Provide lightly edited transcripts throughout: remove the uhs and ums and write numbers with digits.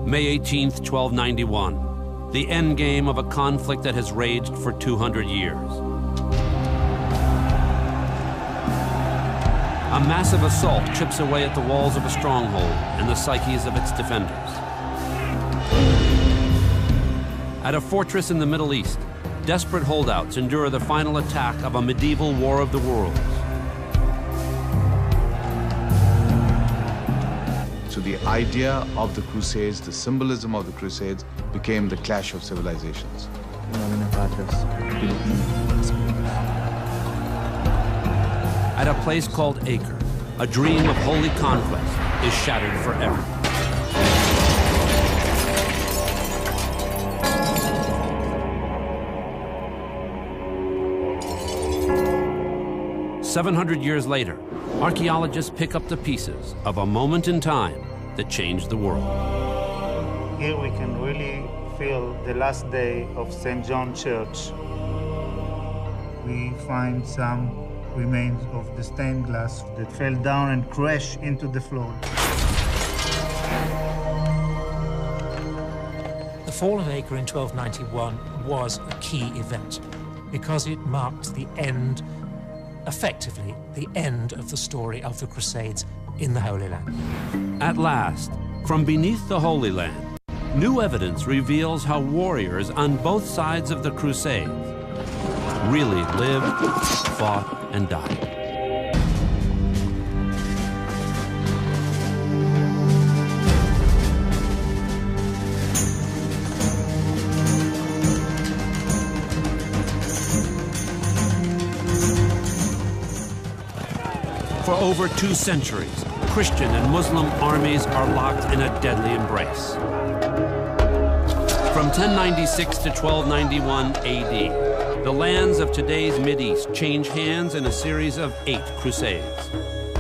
May 18th, 1291, the endgame of a conflict that has raged for 200 years. A massive assault chips away at the walls of a stronghold and the psyches of its defenders. At a fortress in the Middle East, desperate holdouts endure the final attack of a medieval war of the worlds. So the idea of the Crusades, the symbolism of the Crusades, became the clash of civilizations. At a place called Acre, a dream of holy conquest is shattered forever. "700 years later, archaeologists pick up the pieces of a moment in time that changed the world. Here we can really feel the last day of St. John Church. We find some remains of the stained glass that fell down and crashed into the floor. The fall of Acre in 1291 was a key event because it marked the end, effectively, the end of the story of the Crusades in the Holy Land. At last, from beneath the Holy Land, new evidence reveals how warriors on both sides of the Crusades really lived, fought, and died. For over 2 centuries, Christian and Muslim armies are locked in a deadly embrace. From 1096 to 1291 AD, the lands of today's Mideast change hands in a series of 8 crusades.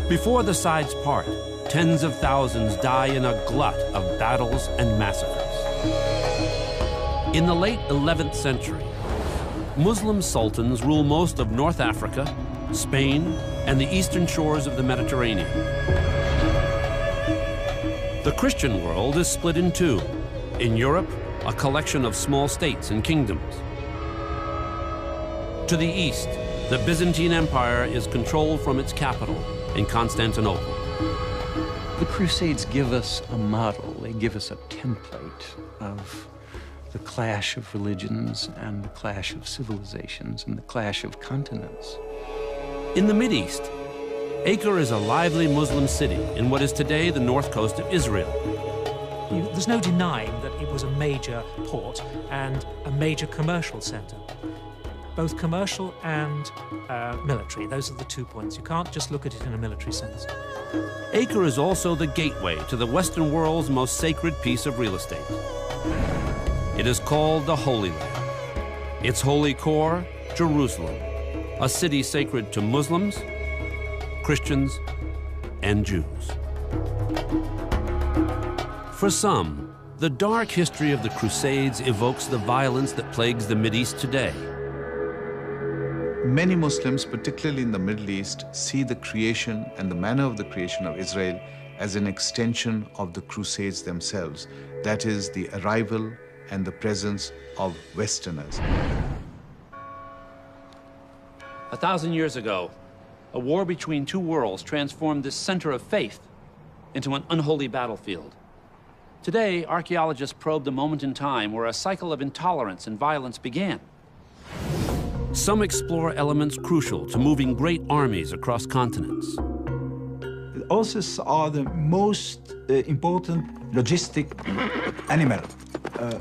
Before the sides part, tens of thousands die in a glut of battles and massacres. In the late 11th century, Muslim sultans rule most of North Africa, Spain, and the eastern shores of the Mediterranean. The Christian world is split in 2. In Europe, a collection of small states and kingdoms. To the east, the Byzantine Empire is controlled from its capital in Constantinople. The Crusades give us a model, they give us a template of the clash of religions and the clash of civilizations and the clash of continents. In the Mideast, Acre is a lively Muslim city in what is today the north coast of Israel. There's no denying that it was a major port and a major commercial center. Both commercial and military, those are the 2 points. You can't just look at it in a military sense. Acre is also the gateway to the Western world's most sacred piece of real estate. It is called the Holy Land. Its holy core, Jerusalem, a city sacred to Muslims, Christians, and Jews. For some, the dark history of the Crusades evokes the violence that plagues the Mideast today. Many Muslims, particularly in the Middle East, see the creation and the manner of the creation of Israel as an extension of the Crusades themselves. That is, the arrival and the presence of Westerners. 1,000 years ago, a war between 2 worlds transformed this center of faith into an unholy battlefield. Today, archaeologists probe the moment in time where a cycle of intolerance and violence began. Some explore elements crucial to moving great armies across continents. The horses are the most important logistic animal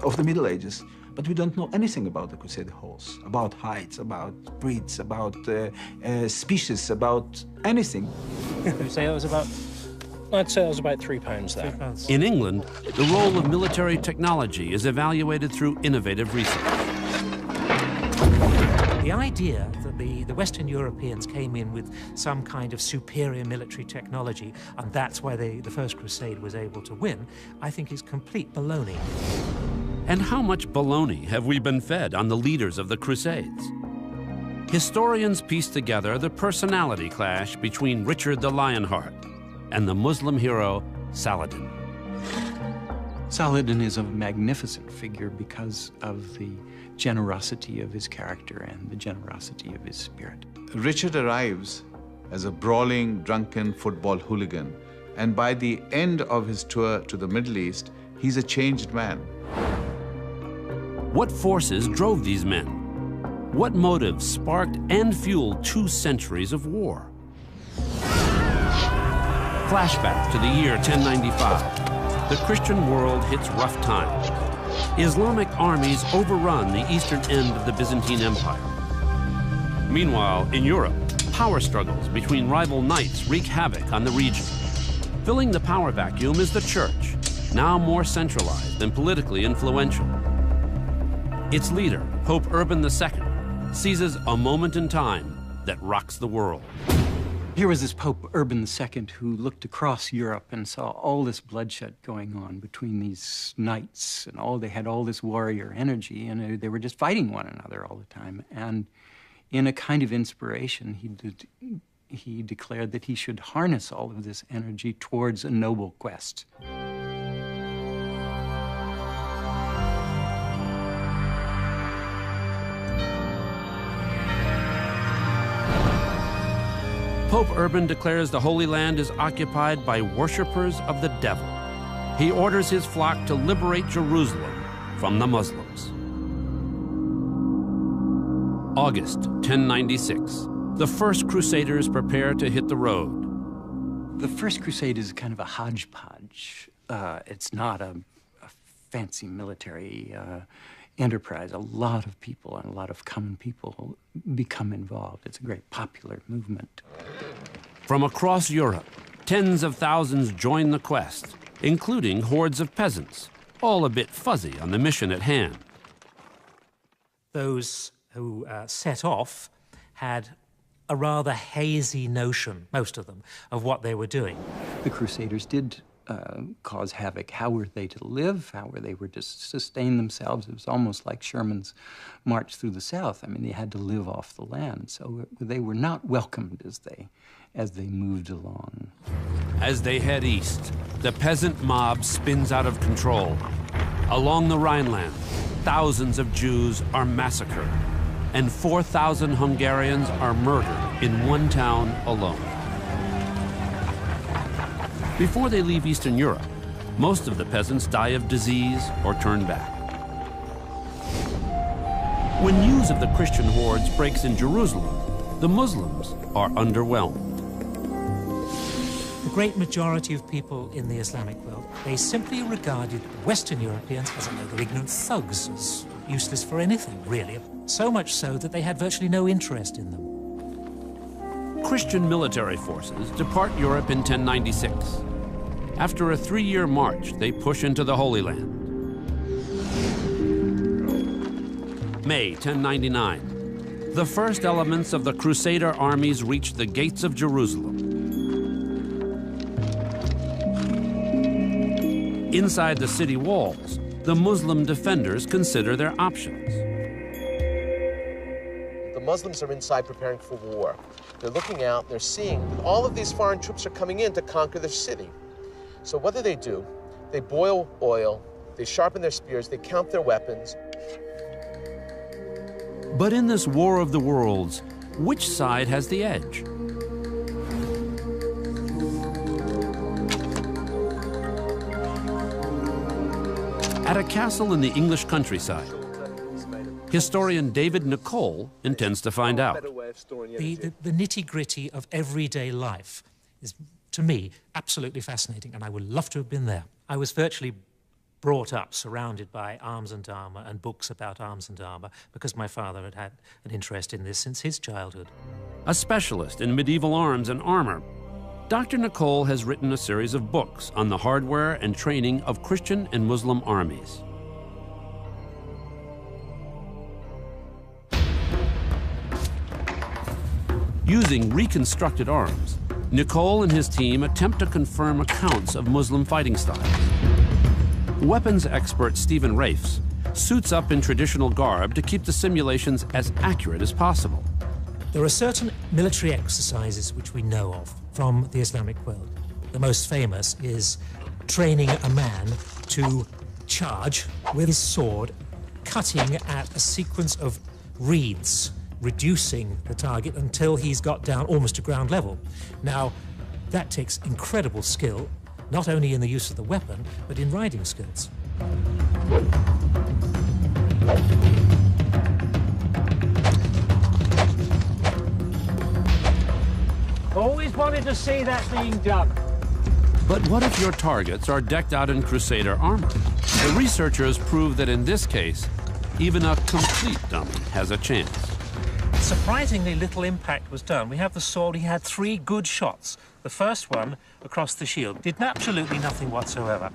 of the Middle Ages. But we don't know anything about the Crusader horse, about heights, about breeds, about species, about anything. Would you say it was about? I'd say it was about £3 there. In England, the role of military technology is evaluated through innovative research. The idea that the Western Europeans came in with some kind of superior military technology, and that's why the First Crusade was able to win, I think is complete baloney. And how much baloney have we been fed on the leaders of the Crusades? Historians piece together the personality clash between Richard the Lionheart and the Muslim hero Saladin. Saladin is a magnificent figure because of the generosity of his character and the generosity of his spirit. Richard arrives as a brawling, drunken football hooligan, and by the end of his tour to the Middle East, he's a changed man. What forces drove these men? What motives sparked and fueled 2 centuries of war? Flashback to the year 1095. The Christian world hits rough times. Islamic armies overrun the eastern end of the Byzantine Empire. Meanwhile, in Europe, power struggles between rival knights wreak havoc on the region. Filling the power vacuum is the Church, now more centralized and politically influential. Its leader, Pope Urban II, seizes a moment in time that rocks the world. Here was this Pope Urban II who looked across Europe and saw all this bloodshed going on between these knights, and they had all this warrior energy, and they were just fighting one another all the time. And in a kind of inspiration, he declared that he should harness all of this energy towards a noble quest. Pope Urban declares the Holy Land is occupied by worshippers of the devil. He orders his flock to liberate Jerusalem from the Muslims. August 1096. The first Crusaders prepare to hit the road. The First Crusade is kind of a hodgepodge. It's not a fancy military enterprise. A lot of people and a lot of common people become involved. It's a great popular movement. From across Europe, tens of thousands join the quest, including hordes of peasants, all a bit fuzzy on the mission at hand. Those who set off had a rather hazy notion, most of them, of what they were doing. The Crusaders did cause havoc. How were they to live? How were they to sustain themselves? It was almost like Sherman's march through the South. I mean, they had to live off the land, so they were not welcomed as they moved along. As they head east, the peasant mob spins out of control. Along the Rhineland, thousands of Jews are massacred, and 4,000 Hungarians are murdered in one town alone. Before they leave Eastern Europe, most of the peasants die of disease or turn back. When news of the Christian hordes breaks in Jerusalem, the Muslims are underwhelmed. The great majority of people in the Islamic world, they simply regarded Western Europeans as a load of ignorant thugs, as useless for anything, really. So much so that they had virtually no interest in them. Christian military forces depart Europe in 1096. After a 3-year march, they push into the Holy Land. May 1099. The first elements of the Crusader armies reach the gates of Jerusalem. Inside the city walls, the Muslim defenders consider their options. The Muslims are inside preparing for war. They're looking out, they're seeing all of these foreign troops are coming in to conquer their city. So what do? They boil oil, they sharpen their spears, they count their weapons. But in this war of the worlds, which side has the edge? At a castle in the English countryside, historian David Nicole intends to find out. The nitty-gritty of everyday life is, to me, absolutely fascinating, and I would love to have been there. I was virtually brought up surrounded by arms and armour and books about arms and armour because my father had had an interest in this since his childhood. A specialist in medieval arms and armour, Dr. Nicole has written a series of books on the hardware and training of Christian and Muslim armies. Using reconstructed arms, Nicole and his team attempt to confirm accounts of Muslim fighting styles. Weapons expert Stephen Rafes suits up in traditional garb to keep the simulations as accurate as possible. There are certain military exercises which we know of from the Islamic world. The most famous is training a man to charge with his sword, cutting at a sequence of reeds, reducing the target until he's got down almost to ground level. Now, that takes incredible skill, not only in the use of the weapon, but in riding skills. Always wanted to see that being done. But what if your targets are decked out in Crusader armor? The researchers prove that in this case, even a complete dummy has a chance. Surprisingly little impact was done. We have the sword, he had 3 good shots. The first one across the shield did absolutely nothing whatsoever.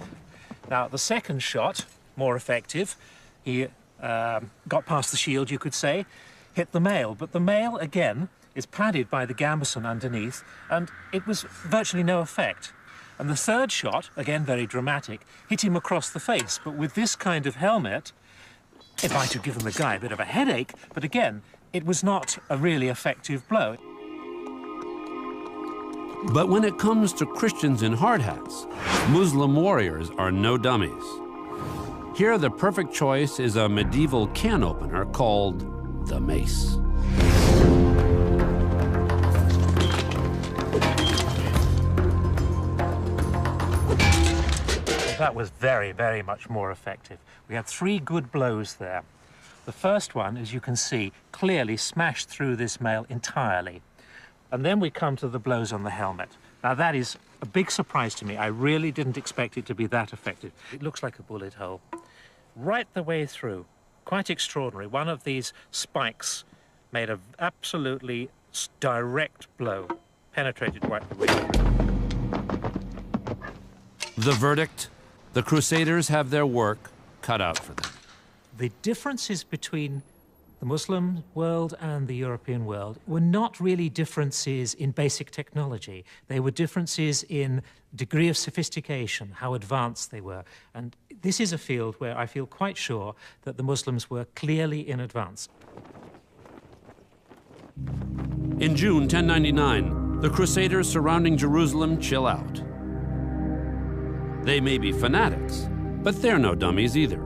Now, the second shot, more effective, he got past the shield, you could say, hit the mail. But the mail, again, is padded by the gambeson underneath, and it was virtually no effect. And the third shot, again very dramatic, hit him across the face. But with this kind of helmet, it might have given the guy a bit of a headache, but again, it was not a really effective blow. But when it comes to Christians in hard hats, Muslim warriors are no dummies. Here, the perfect choice is a medieval can opener called the mace. That was very, very much more effective. We had 3 good blows there. The first one, as you can see, clearly smashed through this mail entirely. And then we come to the blows on the helmet. Now, that is a big surprise to me. I really didn't expect it to be that effective. It looks like a bullet hole. Right the way through. Quite extraordinary. One of these spikes made an absolutely direct blow. Penetrated right the way through. The verdict? The Crusaders have their work cut out for them. The differences between the Muslim world and the European world were not really differences in basic technology. They were differences in degree of sophistication, how advanced they were. And this is a field where I feel quite sure that the Muslims were clearly in advance. In June 1099, the Crusaders surrounding Jerusalem chill out. They may be fanatics, but they're no dummies either.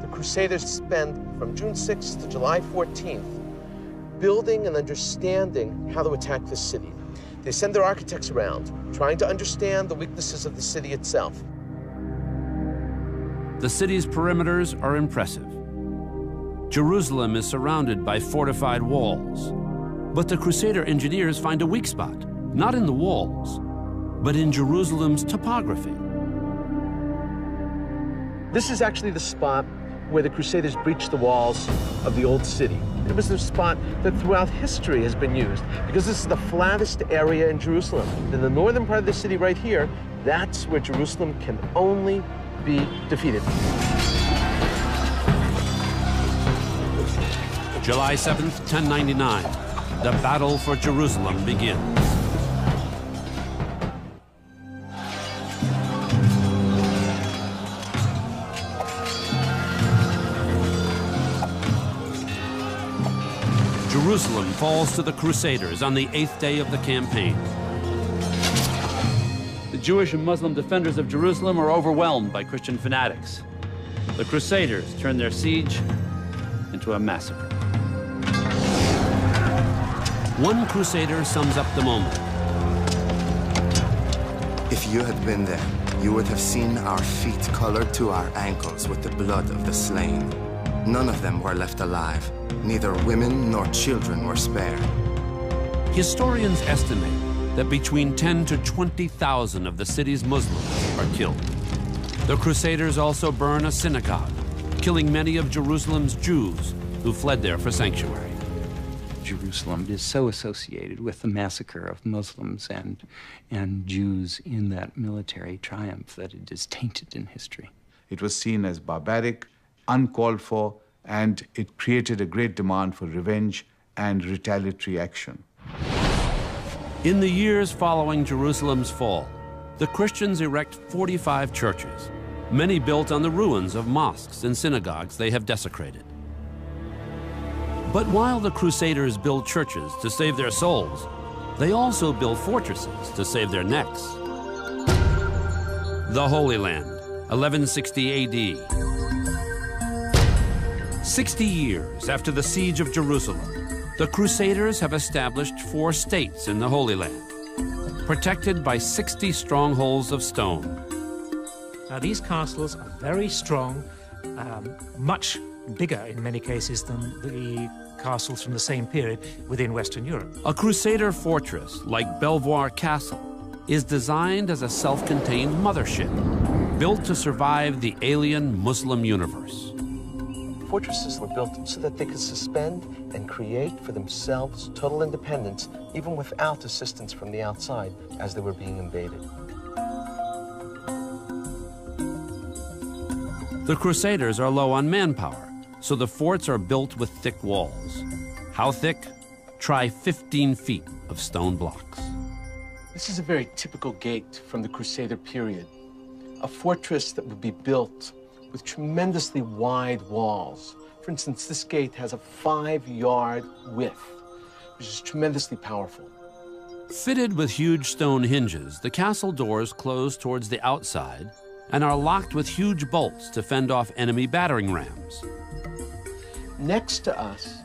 The Crusaders spend from June 6th to July 14th building and understanding how to attack this city. They send their architects around, trying to understand the weaknesses of the city itself. The city's perimeters are impressive. Jerusalem is surrounded by fortified walls. But the Crusader engineers find a weak spot, not in the walls, but in Jerusalem's topography. This is actually the spot where the Crusaders breached the walls of the old city. It was the spot that throughout history has been used because this is the flattest area in Jerusalem. In the northern part of the city right here, that's where Jerusalem can only be defeated. July 7th, 1099, the battle for Jerusalem begins. Jerusalem falls to the Crusaders on the 8th day of the campaign. The Jewish and Muslim defenders of Jerusalem are overwhelmed by Christian fanatics. The Crusaders turn their siege into a massacre. One Crusader sums up the moment. If you had been there, you would have seen our feet colored to our ankles with the blood of the slain. None of them were left alive. Neither women nor children were spared. Historians estimate that between 10 to 20,000 of the city's Muslims are killed. The Crusaders also burn a synagogue, killing many of Jerusalem's Jews who fled there for sanctuary. Jerusalem is so associated with the massacre of Muslims and Jews in that military triumph that it is tainted in history. It was seen as barbaric, uncalled for, and it created a great demand for revenge and retaliatory action. In the years following Jerusalem's fall, the Christians erect 45 churches, many built on the ruins of mosques and synagogues they have desecrated. But while the Crusaders build churches to save their souls, they also build fortresses to save their necks. The Holy Land, 1160 AD. 60 years after the siege of Jerusalem, the Crusaders have established 4 states in the Holy Land, protected by 60 strongholds of stone. Now, these castles are very strong, much bigger in many cases than the castles from the same period within Western Europe. A Crusader fortress, like Belvoir Castle, is designed as a self-contained mothership, built to survive the alien Muslim universe. Fortresses were built so that they could suspend and create for themselves total independence, even without assistance from the outside as they were being invaded. The Crusaders are low on manpower, so the forts are built with thick walls. How thick? Try 15 feet of stone blocks. This is a very typical gate from the Crusader period. A fortress that would be built with tremendously wide walls. For instance, this gate has a 5-yard width, which is tremendously powerful. Fitted with huge stone hinges, the castle doors close towards the outside and are locked with huge bolts to fend off enemy battering rams. Next to us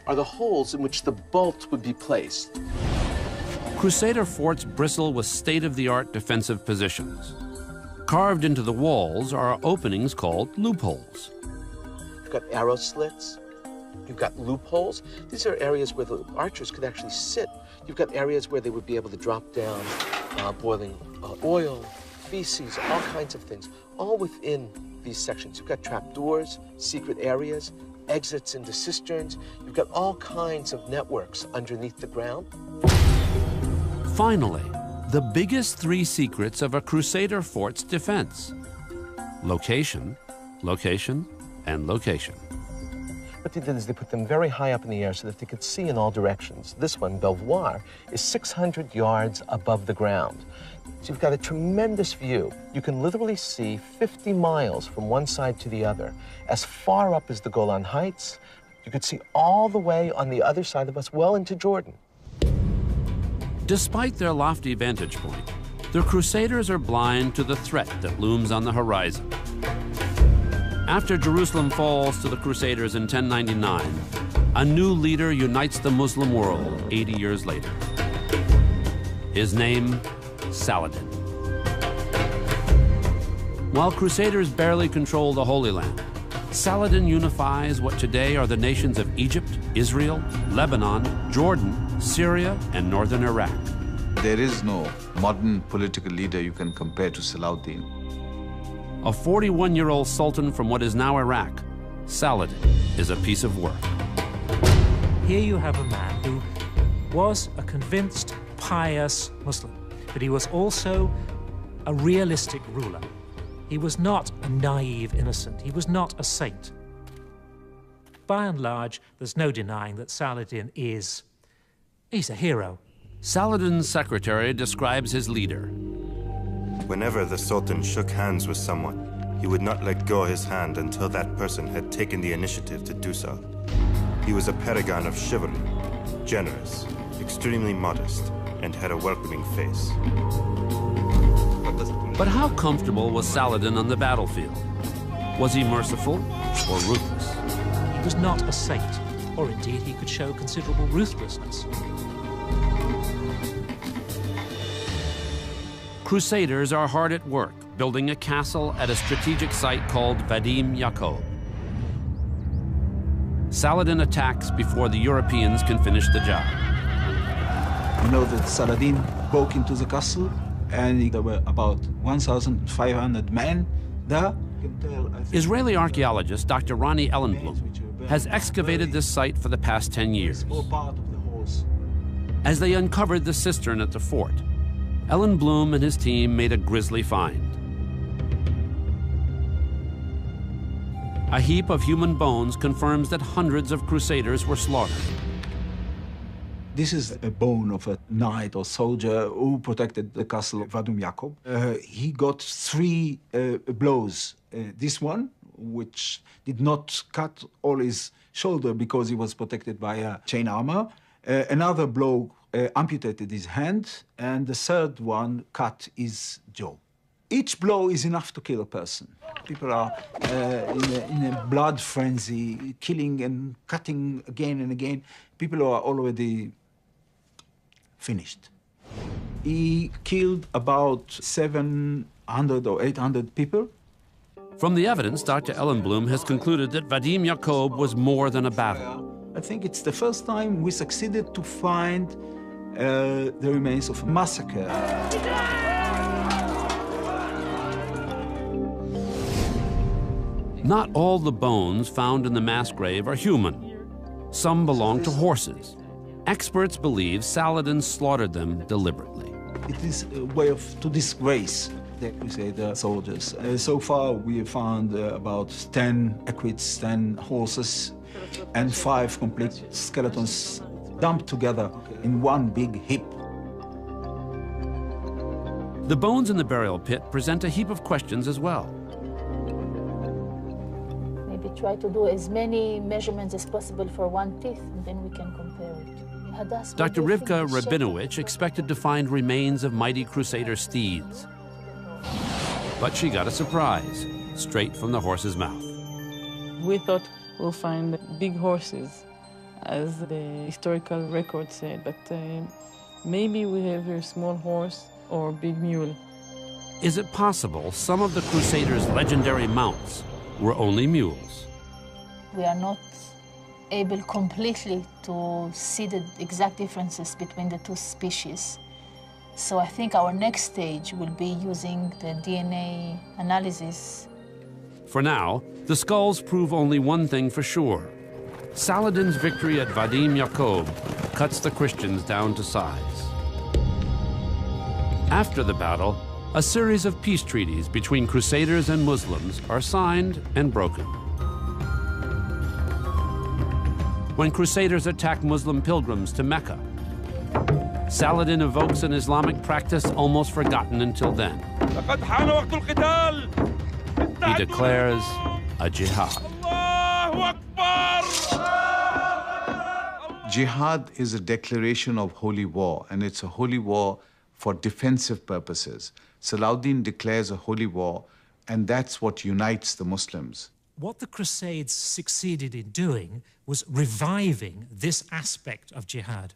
are the holes in which the bolt would be placed. Crusader forts bristle with state-of-the-art defensive positions. Carved into the walls are openings called loopholes. You've got arrow slits. You've got loopholes. These are areas where the archers could actually sit. You've got areas where they would be able to drop down boiling oil, feces, all kinds of things, all within these sections. You've got trapdoors, secret areas, exits into cisterns. You've got all kinds of networks underneath the ground. Finally, the biggest 3 secrets of a Crusader fort's defense: location, location, and location. What they did is they put them very high up in the air so that they could see in all directions. This one, Belvoir, is 600 yards above the ground. So you've got a tremendous view. You can literally see 50 miles from one side to the other. As far up as the Golan Heights, you could see all the way on the other side of us, well into Jordan. Despite their lofty vantage point, the Crusaders are blind to the threat that looms on the horizon. After Jerusalem falls to the Crusaders in 1099, a new leader unites the Muslim world 80 years later. His name, Saladin. While Crusaders barely control the Holy Land, Saladin unifies what today are the nations of Egypt, Israel, Lebanon, Jordan, Syria, and northern Iraq. There is no modern political leader you can compare to Saladin. A 41-year-old sultan from what is now Iraq, Saladin is a piece of work. Here you have a man who was a convinced, pious Muslim, but he was also a realistic ruler. He was not a naive innocent. He was not a saint. By and large, there's no denying that Saladin he's a hero. Saladin's secretary describes his leader. Whenever the Sultan shook hands with someone, he would not let go his hand until that person had taken the initiative to do so. He was a paragon of chivalry, generous, extremely modest, and had a welcoming face. But how comfortable was Saladin on the battlefield? Was he merciful or ruthless? He was not a saint, or indeed he could show considerable ruthlessness. Crusaders are hard at work, building a castle at a strategic site called Vadim Yaakov. Saladin attacks before the Europeans can finish the job. You know that Saladin broke into the castle, and there were about 1,500 men there. Israeli archaeologist Dr. Ronnie Ellenblum has excavated this site for the past 10 years. As they uncovered the cistern at the fort, Ellenblum and his team made a grisly find. A heap of human bones confirms that hundreds of Crusaders were slaughtered. This is a bone of a knight or soldier who protected the castle of Vadim Yaakov. He got 3 blows. This one, which did not cut all his shoulder because he was protected by a chain armor. Another blow amputated his hand, and the third one cut his jaw. Each blow is enough to kill a person. People are in a blood frenzy, killing and cutting again and again. People are already finished. He killed about 700 or 800 people. From the evidence, Dr. Ellenblum has concluded that Vadim Yaakov was more than a battle. I think it's the first time we succeeded to find the remains of a massacre. Not all the bones found in the mass grave are human. Some belong to horses. Experts believe Saladin slaughtered them deliberately. It is a way to disgrace the Crusader soldiers. So far, we have found about 10 equids, 10 horses, and 5 complete skeletons dumped together in one big heap. The bones in the burial pit present a heap of questions as well. Maybe try to do as many measurements as possible for one teeth, and then we can compare it. Dr. Rivka Rabinowitz expected to find remains of mighty Crusader steeds. But she got a surprise, straight from the horse's mouth. We thought we'll find big horses, as the historical record said, but maybe we have a small horse or big mule. Is it possible some of the Crusaders' legendary mounts were only mules? We are not able completely to see the exact differences between the two species. So I think our next stage will be using the DNA analysis. For now, the skulls prove only one thing for sure. Saladin's victory at Vadim Yaakov cuts the Christians down to size. After the battle, a series of peace treaties between Crusaders and Muslims are signed and broken. When Crusaders attack Muslim pilgrims to Mecca, Saladin evokes an Islamic practice almost forgotten until then. He declares a jihad. Jihad is a declaration of holy war, and it's a holy war for defensive purposes. Salahuddin declares a holy war, and that's what unites the Muslims. What the Crusades succeeded in doing was reviving this aspect of jihad.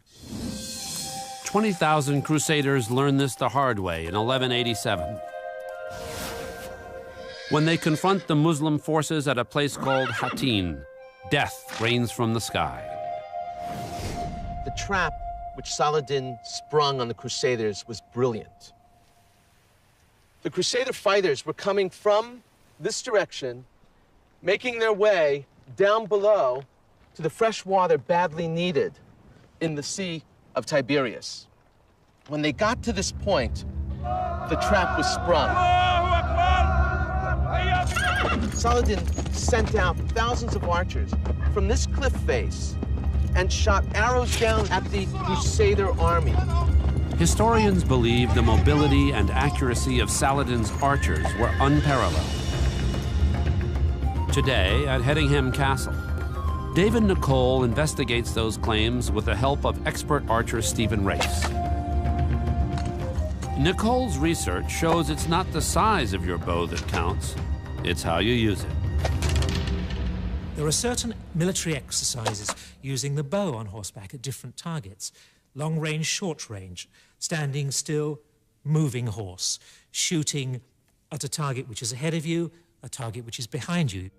20,000 Crusaders learned this the hard way in 1187. When they confront the Muslim forces at a place called Hattin, death rains from the sky. The trap which Saladin sprung on the Crusaders was brilliant. The Crusader fighters were coming from this direction, making their way down below to the fresh water badly needed in the Sea of Tiberias. When they got to this point, the trap was sprung. Saladin sent out thousands of archers from this cliff face and shot arrows down at the Crusader army. Historians believe the mobility and accuracy of Saladin's archers were unparalleled. Today, at Hedingham Castle, David Nicole investigates those claims with the help of expert archer Stephen Race. Nicole's research shows it's not the size of your bow that counts, it's how you use it. There are certain military exercises using the bow on horseback at different targets: long range, short range, standing still, moving horse, shooting at a target which is ahead of you, a target which is behind you.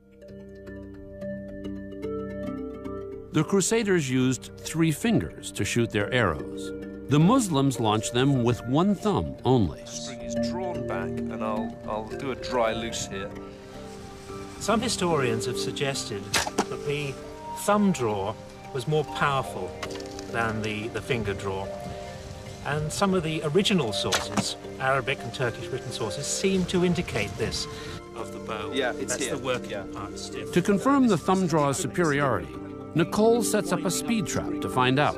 The Crusaders used 3 fingers to shoot their arrows. The Muslims launched them with 1 thumb only. The string is drawn back, and I'll do a dry loose here. Some historians have suggested that the thumb draw was more powerful than the finger draw. And some of the original sources, Arabic and Turkish written sources, seem to indicate this of the bow. Yeah, it's That's here. the working part stiff. To confirm the thumb draw's superiority, Nicole sets up a speed trap to find out.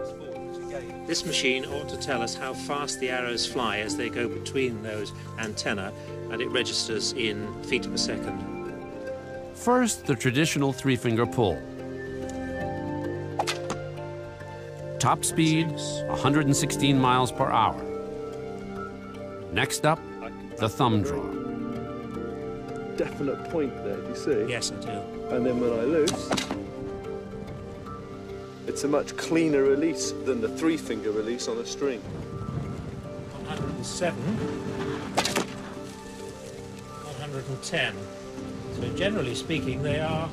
This machine ought to tell us how fast the arrows fly as they go between those antennae, and it registers in feet per second. First, the traditional 3-finger pull. Top speed, 116 miles per hour. Next up, the thumb draw. definite point there, do you see? Yes, I do. And then when I loose, it's a much cleaner release than the three-finger release on a string. 107. 110. So generally speaking, they are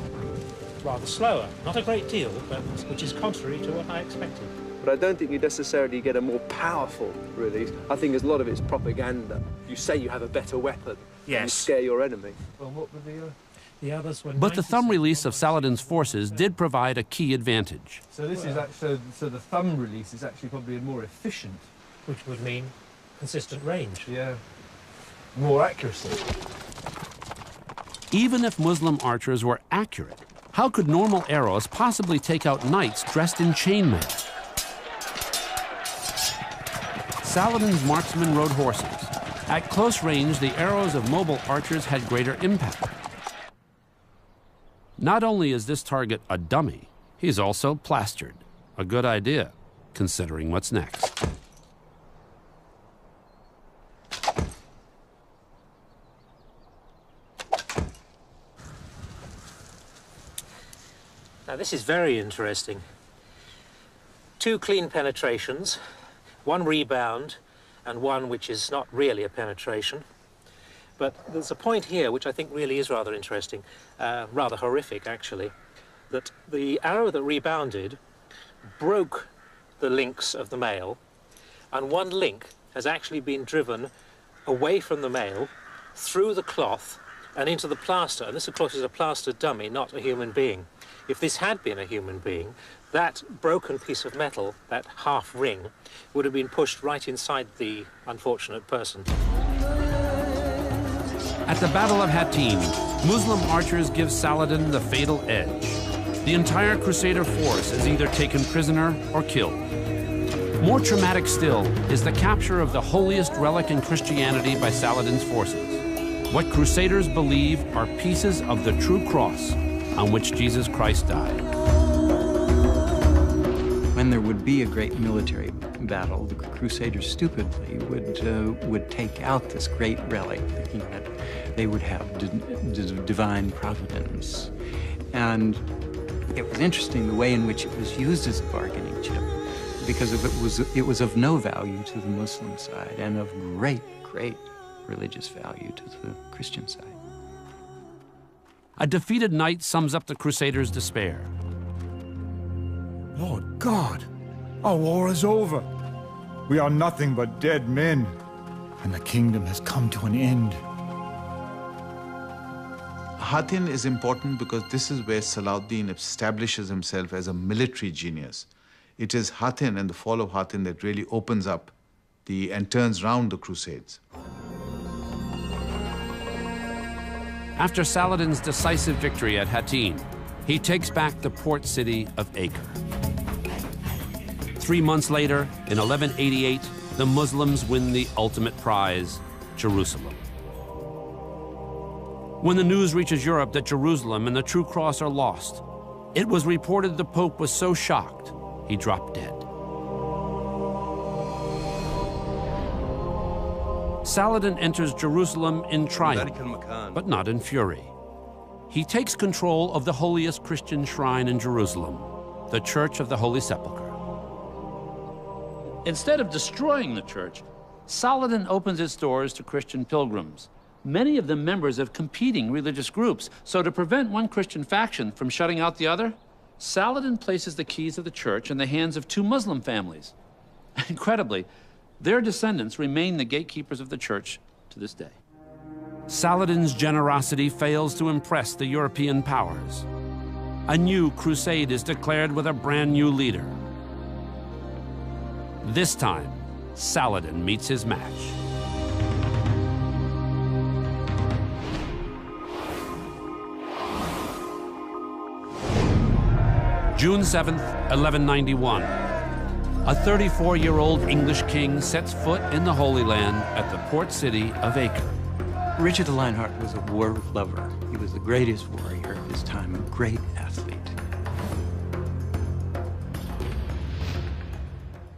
rather slower. Not a great deal, but which is contrary to what I expected. But I don't think you necessarily get a more powerful release. I think there's a lot of it's propaganda. You say you have a better weapon, yes, and you scare your enemy. Well, what were the others? Were but the thumb release of Saladin's forces did provide a key advantage. So this is actually, so the thumb release is actually probably more efficient. Which would mean consistent range. Yeah. More accuracy. Even if Muslim archers were accurate, how could normal arrows possibly take out knights dressed in chainmail? Saladin's marksmen rode horses. At close range, the arrows of mobile archers had greater impact. Not only is this target a dummy, he's also plastered. A good idea, considering what's next. Now this is very interesting. 2 clean penetrations, 1 rebound, and 1 which is not really a penetration. But there's a point here which I think really is rather interesting, rather horrific actually, that the arrow that rebounded broke the links of the male, and 1 link has actually been driven away from the male, through the cloth, and into the plaster. And this, of course, is a plaster dummy, not a human being. If this had been a human being, that broken piece of metal, that half ring, would have been pushed right inside the unfortunate person. At the Battle of Hattin, Muslim archers give Saladin the fatal edge. The entire Crusader force is either taken prisoner or killed. More traumatic still is the capture of the holiest relic in Christianity by Saladin's forces. What Crusaders believe are pieces of the true cross on which Jesus Christ died. When there would be a great military battle, the Crusaders stupidly would take out this great relic, thinking that they would have divine providence. And it was interesting the way in which it was used as a bargaining chip, because it was of no value to the Muslim side and of great religious value to the Christian side. A defeated knight sums up the Crusaders' despair. Lord God, our war is over. We are nothing but dead men, and the kingdom has come to an end. Hattin is important because this is where Salahuddin establishes himself as a military genius. It is Hattin and the fall of Hattin that really opens up and turns round the Crusades. After Saladin's decisive victory at Hattin, he takes back the port city of Acre. 3 months later, in 1188, the Muslims win the ultimate prize, Jerusalem. When the news reaches Europe that Jerusalem and the True Cross are lost, it was reported the Pope was so shocked, he dropped dead. Saladin enters Jerusalem in triumph, but not in fury. He takes control of the holiest Christian shrine in Jerusalem, the Church of the Holy Sepulchre. Instead of destroying the church, Saladin opens its doors to Christian pilgrims, many of them members of competing religious groups. So to prevent one Christian faction from shutting out the other, Saladin places the keys of the church in the hands of 2 Muslim families. Incredibly, their descendants remain the gatekeepers of the church to this day. Saladin's generosity fails to impress the European powers. A new crusade is declared with a brand new leader. This time, Saladin meets his match. June 7th, 1191. A 34-year-old English king sets foot in the Holy Land at the port city of Acre. Richard the Lionheart was a war lover. He was the greatest warrior of his time, a great athlete.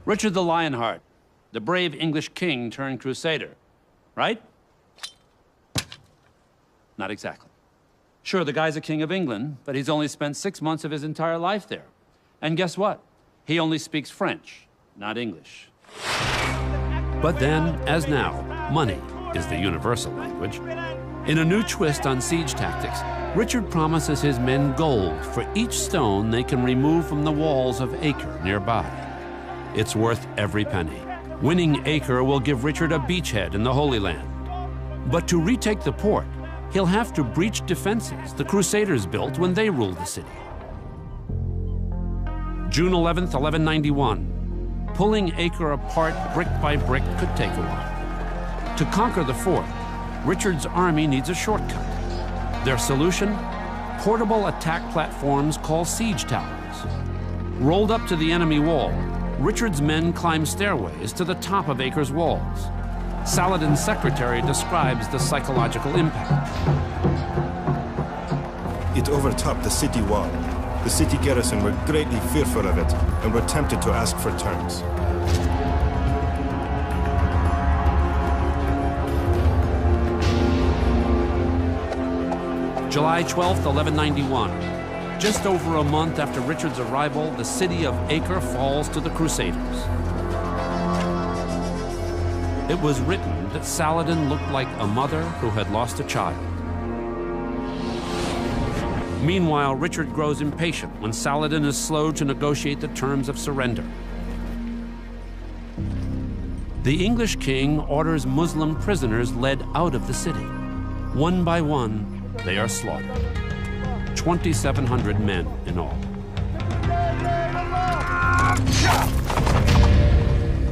Richard the Lionheart, the brave English king turned crusader, right? Not exactly. Sure, the guy's a king of England, but he's only spent 6 months of his entire life there. And guess what? He only speaks French, not English. But then, as now, money is the universal language. In a new twist on siege tactics, Richard promises his men gold for each stone they can remove from the walls of Acre nearby. It's worth every penny. Winning Acre will give Richard a beachhead in the Holy Land. But to retake the port, he'll have to breach defenses the Crusaders built when they ruled the city. June 11th, 1191. Pulling Acre apart brick by brick could take a while. To conquer the fort, Richard's army needs a shortcut. Their solution? Portable attack platforms called siege towers. Rolled up to the enemy wall, Richard's men climb stairways to the top of Acre's walls. Saladin's secretary describes the psychological impact. It overtopped the city wall. The city garrison were greatly fearful of it and were tempted to ask for terms. July 12th, 1191. Just over a month after Richard's arrival, the city of Acre falls to the Crusaders. It was written that Saladin looked like a mother who had lost a child. Meanwhile, Richard grows impatient when Saladin is slow to negotiate the terms of surrender. The English king orders Muslim prisoners led out of the city. One by one, they are slaughtered. 2,700 men in all.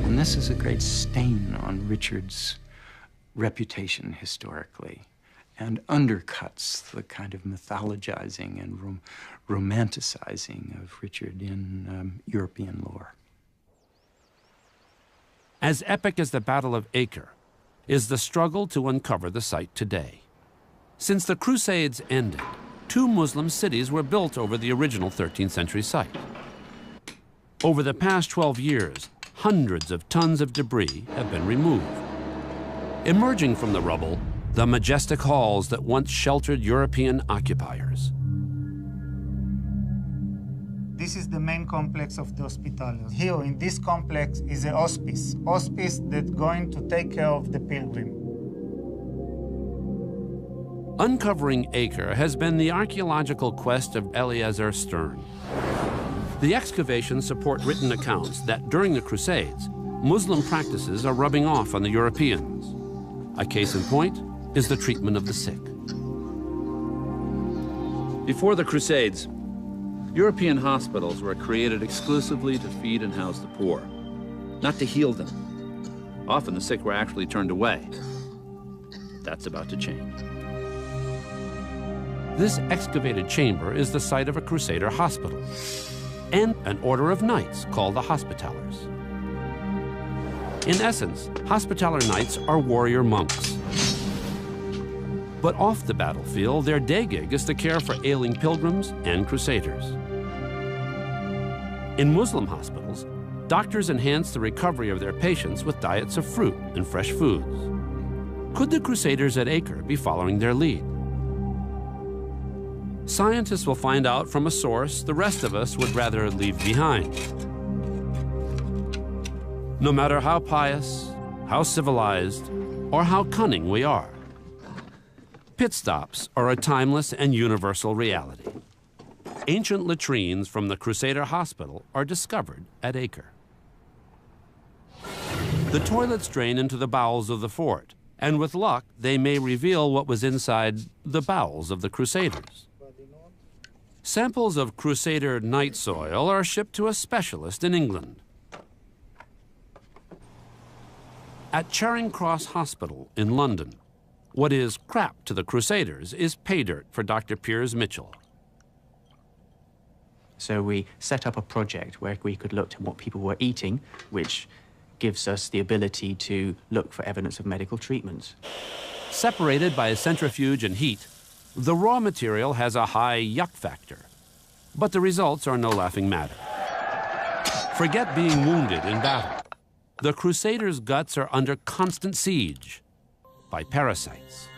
And this is a great stain on Richard's reputation historically, and undercuts the kind of mythologizing and romanticizing of Richard in European lore. As epic as the Battle of Acre is the struggle to uncover the site today. Since the Crusades ended, 2 Muslim cities were built over the original 13th century site. Over the past 12 years, hundreds of tons of debris have been removed. Emerging from the rubble, the majestic halls that once sheltered European occupiers. This is the main complex of the hospitales. Here in this complex is a hospice that's going to take care of the pilgrim. Uncovering Acre has been the archaeological quest of Eleazar Stern. The excavations support written accounts that during the Crusades, Muslim practices are rubbing off on the Europeans. A case in point is the treatment of the sick. Before the Crusades, European hospitals were created exclusively to feed and house the poor, not to heal them. Often the sick were actually turned away. That's about to change. This excavated chamber is the site of a Crusader hospital and an order of knights called the Hospitallers. In essence, Hospitaller knights are warrior monks. But off the battlefield, their day gig is to care for ailing pilgrims and Crusaders. In Muslim hospitals, doctors enhance the recovery of their patients with diets of fruit and fresh foods. Could the Crusaders at Acre be following their lead? Scientists will find out from a source the rest of us would rather leave behind. No matter how pious, how civilized, or how cunning we are, pit stops are a timeless and universal reality. Ancient latrines from the Crusader hospital are discovered at Acre. The toilets drain into the bowels of the fort, and with luck, they may reveal what was inside the bowels of the Crusaders. Samples of Crusader night soil are shipped to a specialist in England. At Charing Cross Hospital in London, what is crap to the Crusaders is pay dirt for Dr. Piers Mitchell. So we set up a project where we could look at what people were eating, which gives us the ability to look for evidence of medical treatments. Separated by a centrifuge and heat, the raw material has a high yuck factor, but the results are no laughing matter. Forget being wounded in battle. The Crusaders' guts are under constant siege by parasites,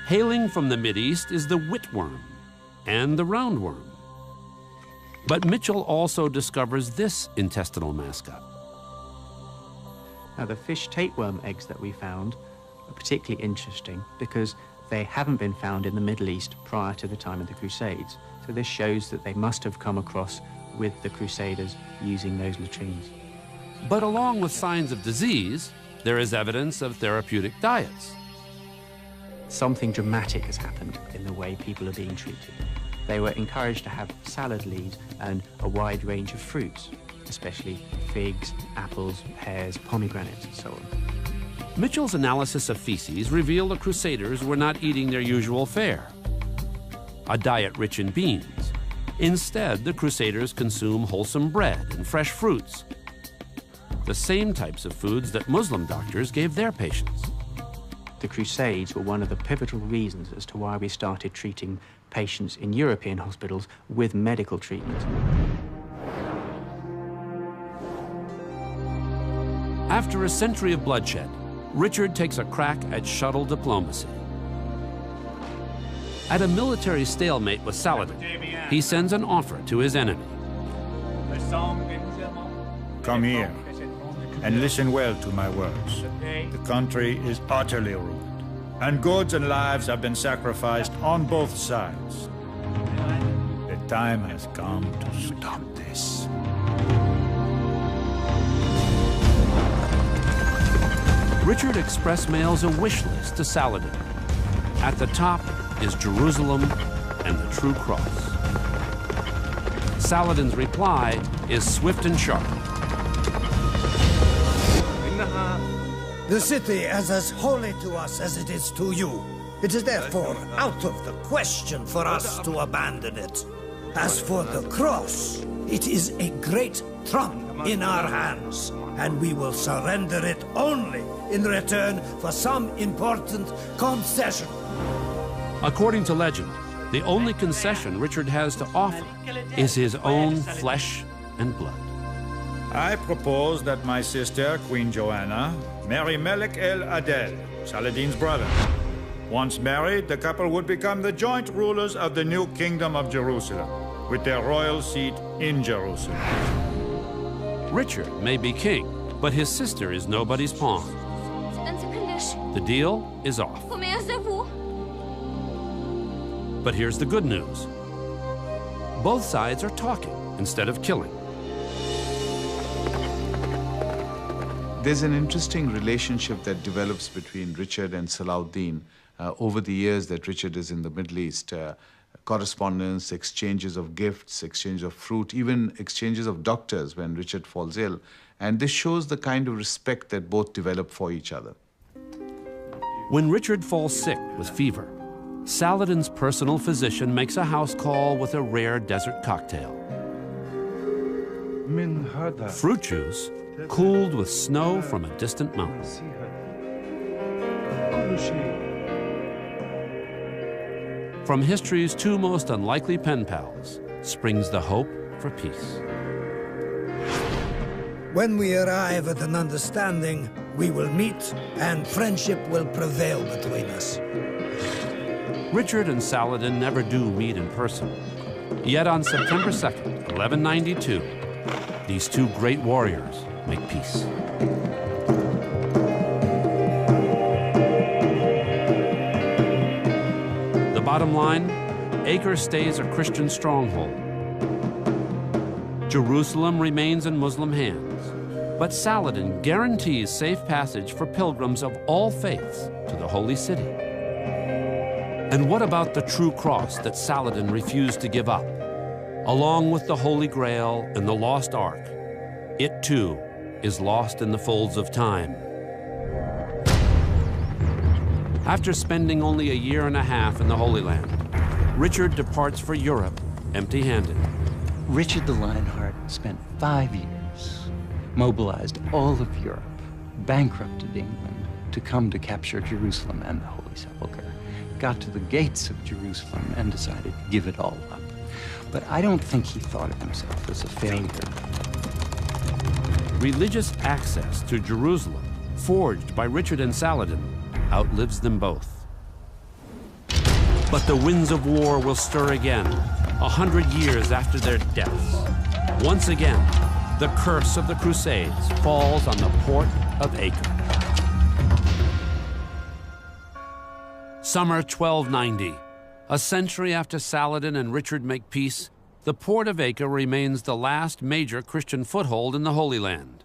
Hailing from the Mideast is the whitworm and the roundworm. But Mitchell also discovers this intestinal mascot. Now, the fish tapeworm eggs that we found are particularly interesting because they haven't been found in the Middle East prior to the time of the Crusades. So this shows that they must have come across with the Crusaders using those latrines. But along with signs of disease, there is evidence of therapeutic diets. Something dramatic has happened in the way people are being treated. They were encouraged to have salad leaves and a wide range of fruits, especially figs, apples, pears, pomegranates, and so on. Mitchell's analysis of feces revealed the Crusaders were not eating their usual fare, a diet rich in beans. Instead, the Crusaders consume wholesome bread and fresh fruits, the same types of foods that Muslim doctors gave their patients. The Crusades were one of the pivotal reasons as to why we started treating patients in European hospitals with medical treatment. After a century of bloodshed, Richard takes a crack at shuttle diplomacy. At a military stalemate with Saladin, he sends an offer to his enemy. Come here and listen well to my words. The country is utterly ruined, and goods and lives have been sacrificed on both sides. The time has come to stop this. Richard express mails a wish list to Saladin. At the top is Jerusalem and the true cross. Saladin's reply is swift and sharp. The city is as holy to us as it is to you. It is therefore out of the question for us to abandon it. As for the cross, it is a great trump in our hands, and we will surrender it only in return for some important concession. According to legend, the only concession Richard has to offer is his own flesh and blood. I propose that my sister, Queen Joanna, marry Melek el Adel, Saladin's brother. Once married, the couple would become the joint rulers of the new kingdom of Jerusalem, with their royal seat in Jerusalem. Richard may be king, but his sister is nobody's pawn. The deal is off. But here's the good news. Both sides are talking instead of killing. There's an interesting relationship that develops between Richard and Salahuddin over the years that Richard is in the Middle East. Correspondence, exchanges of gifts, exchange of fruit, even exchanges of doctors when Richard falls ill. And this shows the kind of respect that both develop for each other. When Richard falls sick with fever, Saladin's personal physician makes a house call with a rare desert cocktail. Fruit juice cooled with snow from a distant mountain. From history's two most unlikely pen pals springs the hope for peace. When we arrive at an understanding, we will meet and friendship will prevail between us. Richard and Saladin never do meet in person. Yet on September 2nd, 1192, these two great warriors make peace. The bottom line, Acre stays a Christian stronghold. Jerusalem remains in Muslim hands, but Saladin guarantees safe passage for pilgrims of all faiths to the Holy City. And what about the true cross that Saladin refused to give up? Along with the Holy Grail and the lost Ark, it too is lost in the folds of time. After spending only a year and a half in the Holy Land, Richard departs for Europe empty-handed. Richard the Lionheart spent 5 years, mobilized all of Europe, bankrupted England to come to capture Jerusalem and the Holy Sepulchre, got to the gates of Jerusalem and decided to give it all up. But I don't think he thought of himself as a failure. Religious access to Jerusalem, forged by Richard and Saladin, outlives them both. But the winds of war will stir again, 100 years after their deaths. Once again, the curse of the Crusades falls on the port of Acre. Summer 1290. A century after Saladin and Richard make peace, the port of Acre remains the last major Christian foothold in the Holy Land.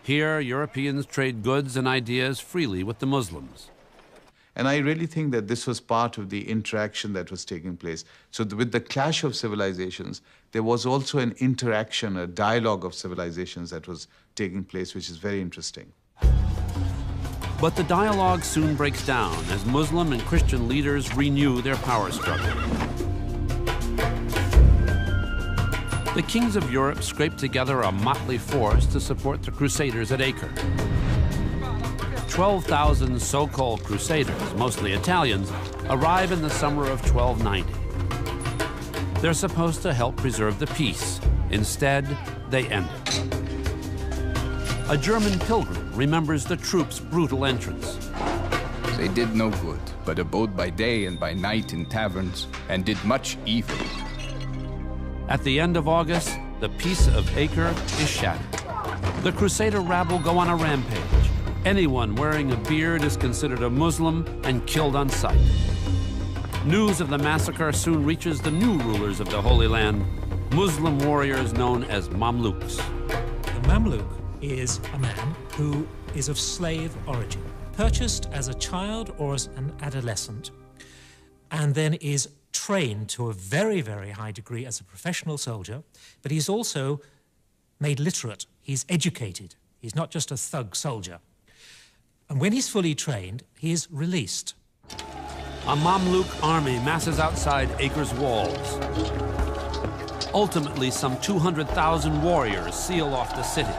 Here, Europeans trade goods and ideas freely with the Muslims. And I really think that this was part of the interaction that was taking place. So with the clash of civilizations, there was also an interaction, a dialogue of civilizations that was taking place, which is very interesting. But the dialogue soon breaks down as Muslim and Christian leaders renew their power struggle. The kings of Europe scrape together a motley force to support the Crusaders at Acre. 12,000 so-called Crusaders, mostly Italians, arrive in the summer of 1290. They're supposed to help preserve the peace. Instead, they end it. A German pilgrim remembers the troops' brutal entrance. They did no good, but abode by day and by night in taverns, and did much evil. At the end of August, the peace of Acre is shattered. The Crusader rabble go on a rampage. Anyone wearing a beard is considered a Muslim and killed on sight. News of the massacre soon reaches the new rulers of the Holy Land, Muslim warriors known as Mamluks. The Mamluk is a man who is of slave origin, purchased as a child or as an adolescent, and then is trained to a very, very high degree as a professional soldier, but he's also made literate. He's educated. He's not just a thug soldier. And when he's fully trained, he is released. A Mamluk army masses outside Acre's walls. Ultimately, some 200,000 warriors seal off the city.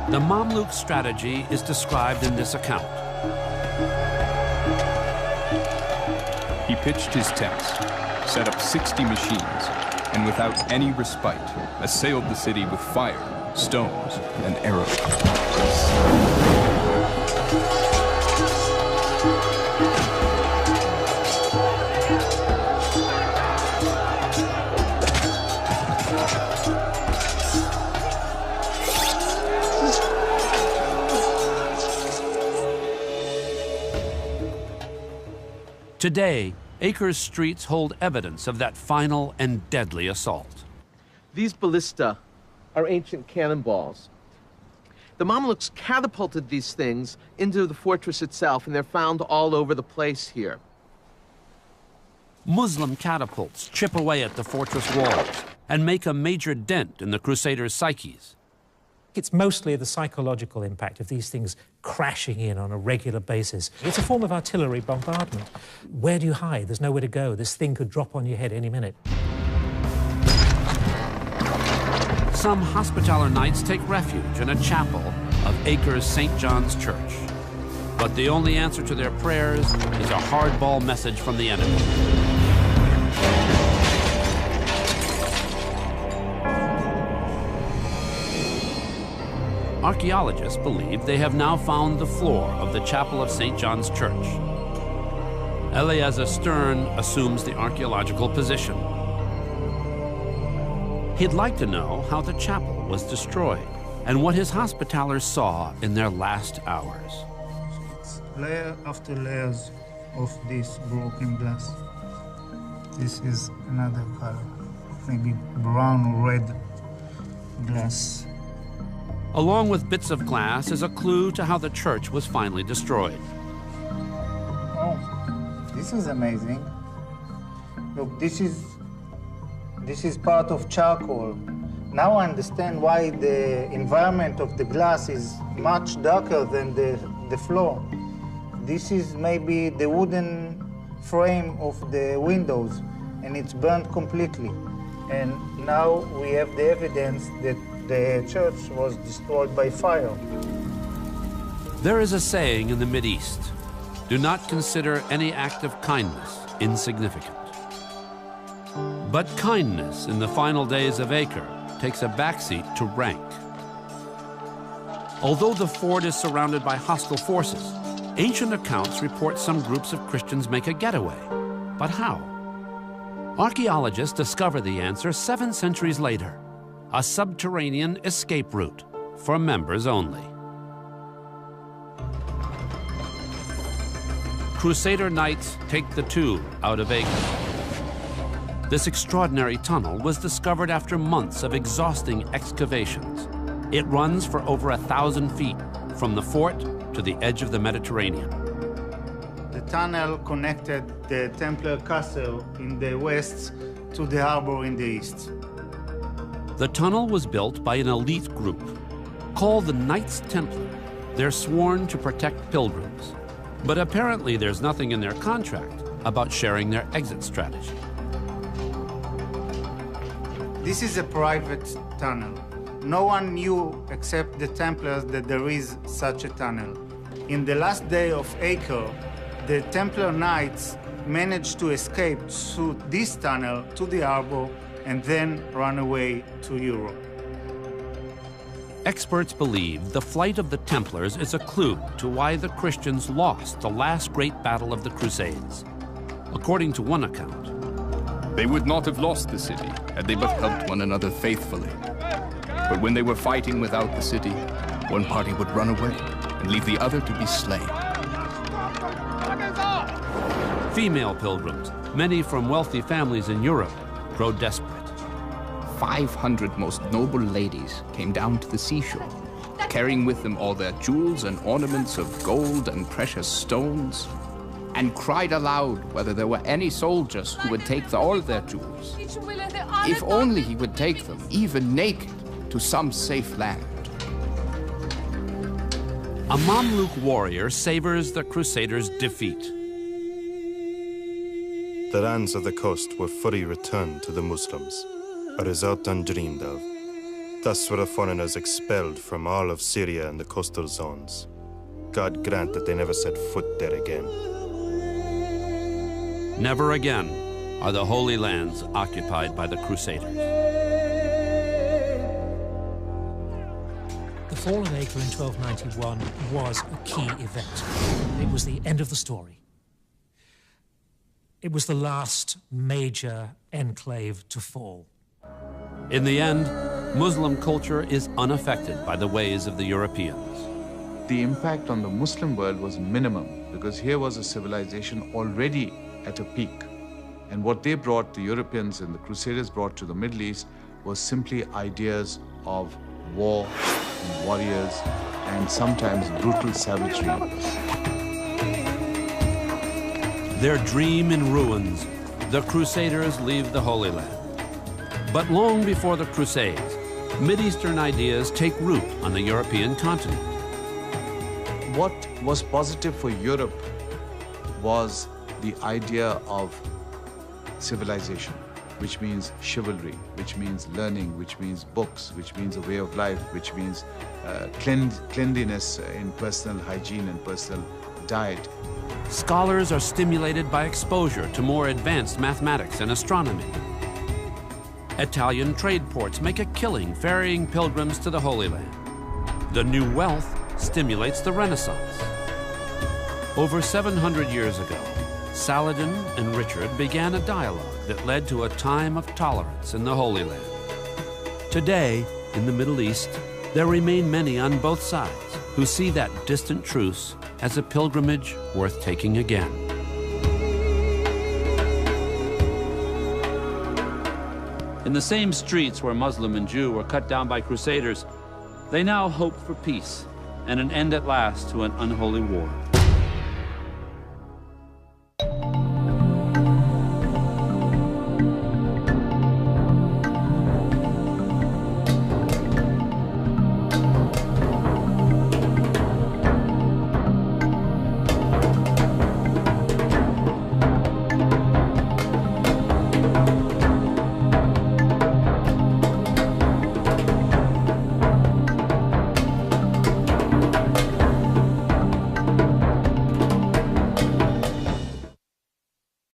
The Mamluk strategy is described in this account. He pitched his tents, set up 60 machines, and without any respite, assailed the city with fire, stones, and arrows. Today, Acre's streets hold evidence of that final and deadly assault. These ballista are ancient cannonballs. The Mamluks catapulted these things into the fortress itself, and they're found all over the place here. Muslim catapults chip away at the fortress walls and make a major dent in the Crusaders' psyches. It's mostly the psychological impact of these things crashing in on a regular basis. It's a form of artillery bombardment. Where do you hide? There's nowhere to go. This thing could drop on your head any minute. Some Hospitaller Knights take refuge in a chapel of Acre's St. John's Church. But the only answer to their prayers is a hardball message from the enemy. Archaeologists believe they have now found the floor of the chapel of St. John's Church. Eleazar Stern assumes the archaeological position. He'd like to know how the chapel was destroyed and what his Hospitallers saw in their last hours. It's layer after layers of this broken glass. This is another color, maybe brown or red glass. Along with bits of glass is a clue to how the church was finally destroyed. Oh, this is amazing. Look, this is part of charcoal. Now I understand why the environment of the glass is much darker than the floor. This is maybe the wooden frame of the windows, and it's burnt completely. And now we have the evidence that the church was destroyed by fire. There is a saying in the Mideast, do not consider any act of kindness insignificant. But kindness in the final days of Acre takes a backseat to rank. Although the fort is surrounded by hostile forces, ancient accounts report some groups of Christians make a getaway. But how? Archaeologists discover the answer 7 centuries later, a subterranean escape route for members only. Crusader knights take the tube out of Acre. This extraordinary tunnel was discovered after months of exhausting excavations. It runs for over 1,000 feet from the fort to the edge of the Mediterranean. The tunnel connected the Templar castle in the west to the harbor in the east. The tunnel was built by an elite group called the Knights Templar. They're sworn to protect pilgrims, but apparently there's nothing in their contract about sharing their exit strategy. This is a private tunnel. No one knew except the Templars that there is such a tunnel. In the last day of Acre, the Templar Knights managed to escape through this tunnel to the harbor and then run away to Europe. Experts believe the flight of the Templars is a clue to why the Christians lost the last great battle of the Crusades. According to one account, they would not have lost the city had they but helped one another faithfully. But when they were fighting without the city, one party would run away and leave the other to be slain. Female pilgrims, many from wealthy families in Europe, grow desperate. 500 most noble ladies came down to the seashore, carrying with them all their jewels and ornaments of gold and precious stones, and cried aloud whether there were any soldiers who would take all their jewels. If only he would take them, even naked, to some safe land. A Mamluk warrior savors the Crusaders' defeat. The lands of the coast were fully returned to the Muslims, a result undreamed of. Thus were the foreigners expelled from all of Syria and the coastal zones. God grant that they never set foot there again. Never again are the Holy Lands occupied by the Crusaders. The fall of Acre in 1291 was a key event. It was the end of the story. It was the last major enclave to fall. In the end, Muslim culture is unaffected by the ways of the Europeans. The impact on the Muslim world was minimum because here was a civilization already at a peak. And what they brought, the Europeans and the Crusaders brought to the Middle East, was simply ideas of war and warriors and sometimes brutal savagery. Their dream in ruins, the Crusaders leave the Holy Land. But long before the Crusades, Mideastern ideas take root on the European continent. What was positive for Europe was the idea of civilization, which means chivalry, which means learning, which means books, which means a way of life, which means cleanliness in personal hygiene and personal diet. Scholars are stimulated by exposure to more advanced mathematics and astronomy. Italian trade ports make a killing ferrying pilgrims to the Holy Land. The new wealth stimulates the Renaissance. Over 700 years ago, Saladin and Richard began a dialogue that led to a time of tolerance in the Holy Land. Today, in the Middle East, there remain many on both sides who see that distant truce as a pilgrimage worth taking again. In the same streets where Muslim and Jew were cut down by Crusaders, they now hope for peace and an end at last to an unholy war.